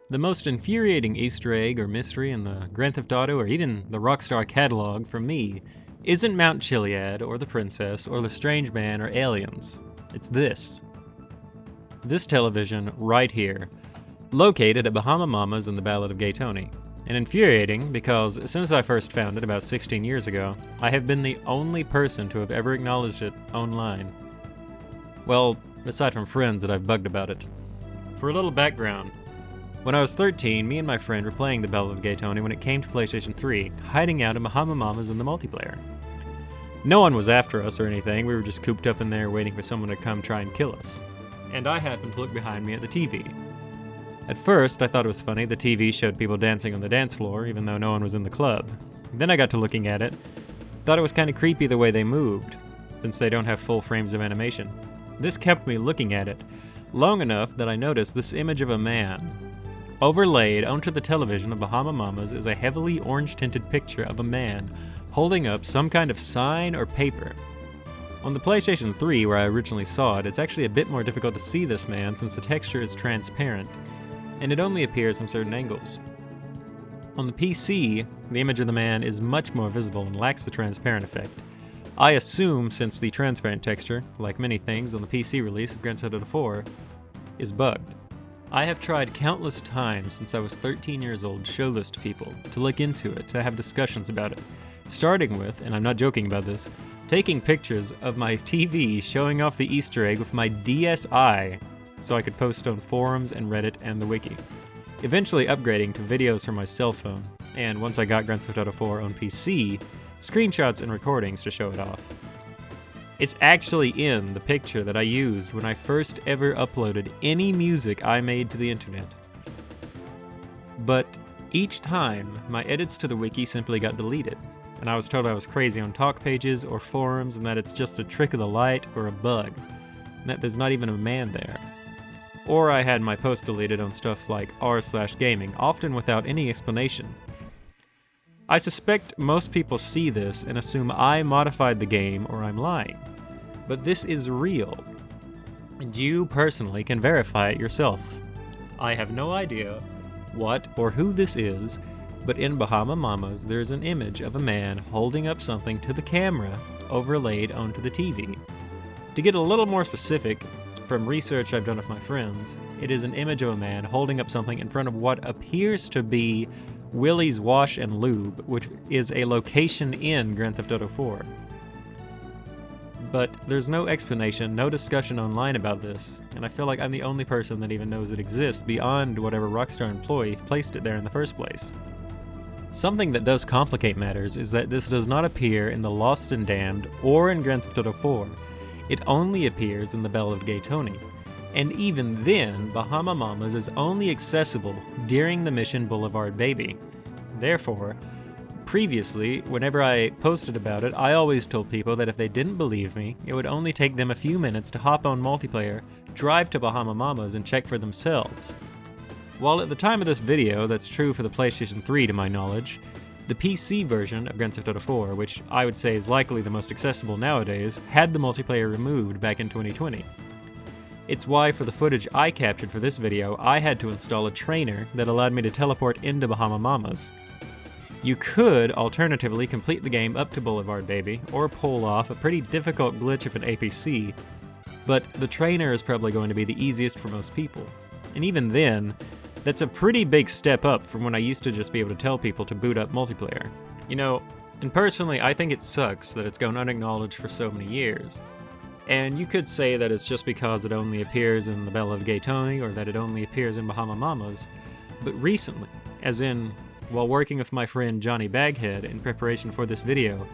The most infuriating Easter egg or mystery in the Grand Theft Auto or even the Rockstar catalog for me isn't Mount Chiliad or the Princess or the Strange Man or aliens. It's this. This television right here, located at Bahama Mama's in the Ballad of Gay Tony. And infuriating because since I first found it about 16 years ago, I have been the only person to have ever acknowledged it online. Well, aside from friends that I've bugged about it. For a little background, when I was 13, me and my friend were playing the Ballad of Gay Tony when it came to PlayStation 3, hiding out in Bahama Mama's in the multiplayer. No one was after us or anything, we were just cooped up in there waiting for someone to come try and kill us. And I happened to look behind me at the TV. At first, I thought it was funny the TV showed people dancing on the dance floor, even though no one was in the club. Then I got to looking at it, thought it was kind of creepy the way they moved, since they don't have full frames of animation. This kept me looking at it, long enough that I noticed this image of a man. Overlaid onto the television of Bahama Mama's is a heavily orange-tinted picture of a man holding up some kind of sign or paper. On the PlayStation 3, where I originally saw it, it's actually a bit more difficult to see this man since the texture is transparent, and it only appears from certain angles. On the PC, the image of the man is much more visible and lacks the transparent effect. I assume since the transparent texture, like many things on the PC release of Grand Theft Auto 4, is bugged. I have tried countless times since I was 13 years old to show this to people, to look into it, to have discussions about it. Starting with, and I'm not joking about this, taking pictures of my TV showing off the Easter egg with my DSi so I could post on forums and Reddit and the wiki. Eventually upgrading to videos from my cell phone, and once I got Grand Theft Auto 4 on PC, screenshots and recordings to show it off. It's actually in the picture that I used when I first ever uploaded any music I made to the internet. But each time, my edits to the wiki simply got deleted, and I was told I was crazy on talk pages or forums and that it's just a trick of the light or a bug, and that there's not even a man there. Or I had my post deleted on stuff like r/gaming, often without any explanation. I suspect most people see this and assume I modified the game or I'm lying. But this is real, and you personally can verify it yourself. I have no idea what or who this is, but in Bahama Mama's there's an image of a man holding up something to the camera overlaid onto the TV. To get a little more specific, from research I've done with my friends, it is an image of a man holding up something in front of what appears to be Willie's Wash and Lube, which is a location in Grand Theft Auto 4. But there's no explanation, no discussion online about this, and I feel like I'm the only person that even knows it exists beyond whatever Rockstar employee placed it there in the first place. Something that does complicate matters is that this does not appear in the Lost and Damned or in Grand Theft Auto 4. It only appears in the Ballad of Gay Tony. And even then, Bahama Mama's is only accessible during the mission Boulevard Baby. Therefore, previously, whenever I posted about it, I always told people that if they didn't believe me, it would only take them a few minutes to hop on multiplayer, drive to Bahama Mama's, and check for themselves. While at the time of this video, that's true for the PlayStation 3 to my knowledge, the PC version of Grand Theft Auto 4, which I would say is likely the most accessible nowadays, had the multiplayer removed back in 2020. It's why for the footage I captured for this video, I had to install a trainer that allowed me to teleport into Bahama Mama's. You could alternatively complete the game up to Boulevard Baby, or pull off a pretty difficult glitch of an APC, but the trainer is probably going to be the easiest for most people. And even then, that's a pretty big step up from when I used to just be able to tell people to boot up multiplayer. You know, and personally, I think it sucks that it's gone unacknowledged for so many years. And you could say that it's just because it only appears in the Ballad of Gay Tony, or that it only appears in Bahama Mama's. But recently, as in, while working with my friend Johnny Baghead in preparation for this video,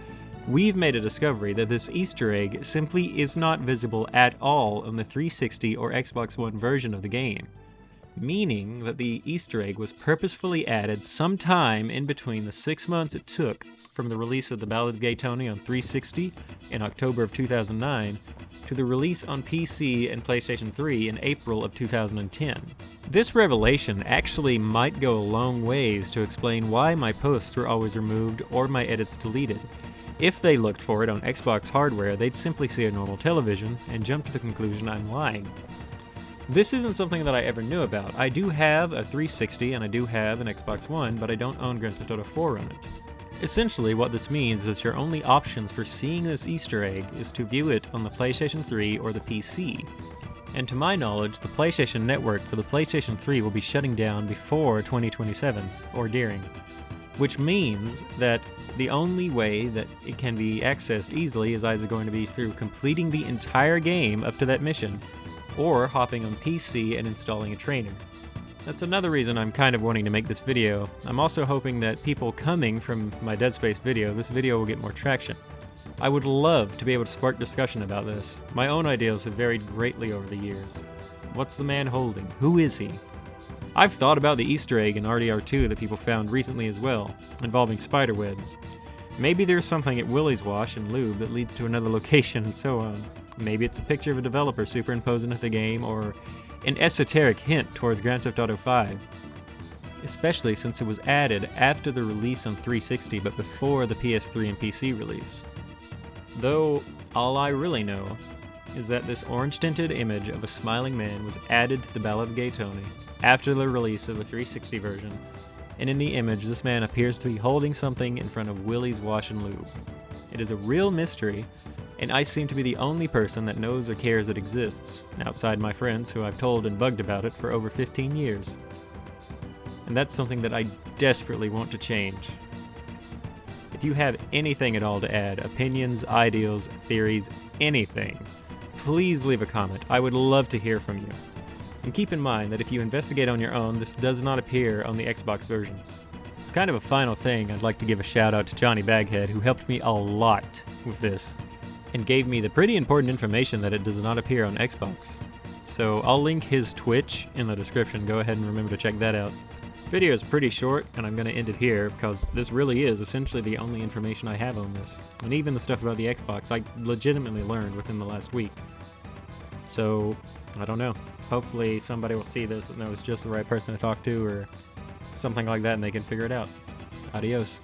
we've made a discovery that this Easter egg simply is not visible at all on the 360 or Xbox One version of the game. Meaning that the Easter egg was purposefully added sometime in between the 6 months it took from the release of the Ballad of Gay Tony on 360 in October of 2009 to the release on PC and PlayStation 3 in April of 2010. This revelation actually might go a long ways to explain why my posts were always removed or my edits deleted. If they looked for it on Xbox hardware, they'd simply see a normal television and jump to the conclusion I'm lying. This isn't something that I ever knew about. I do have a 360 and I do have an Xbox One, but I don't own Grand Theft Auto 4 on it. Essentially, what this means is your only options for seeing this Easter egg is to view it on the PlayStation 3 or the PC. And to my knowledge, the PlayStation Network for the PlayStation 3 will be shutting down before 2027, or during. Which means that the only way that it can be accessed easily is either going to be through completing the entire game up to that mission, or hopping on PC and installing a trainer. That's another reason I'm kind of wanting to make this video. I'm also hoping that people coming from my Dead Space video, this video will get more traction. I would love to be able to spark discussion about this. My own ideas have varied greatly over the years. What's the man holding? Who is he? I've thought about the Easter egg in RDR2 that people found recently as well, involving spider webs. Maybe there's something at Willie's Wash and Lube that leads to another location and so on. Maybe it's a picture of a developer superimposed into the game, or an esoteric hint towards Grand Theft Auto 5. Especially since it was added after the release on 360 but before the PS3 and PC release. Though, all I really know is that this orange-tinted image of a smiling man was added to the Ballad of Gay Tony after the release of the 360 version, and in the image this man appears to be holding something in front of Willie's Wash and Lube. It is a real mystery, and I seem to be the only person that knows or cares it exists, outside my friends who I've told and bugged about it for over 15 years. And that's something that I desperately want to change. If you have anything at all to add, opinions, ideals, theories, anything, please leave a comment. I would love to hear from you. And keep in mind that if you investigate on your own, this does not appear on the Xbox versions. It's kind of a final thing. I'd like to give a shout out to Johnny Baghead, who helped me a lot with this, and gave me the pretty important information that it does not appear on Xbox. So I'll link his Twitch in the description. Go ahead and remember to check that out. The video is pretty short, and I'm going to end it here because this really is essentially the only information I have on this. And even the stuff about the Xbox I legitimately learned within the last week. So, I don't know. Hopefully somebody will see this and knows just the right person to talk to or something like that and they can figure it out. Adios.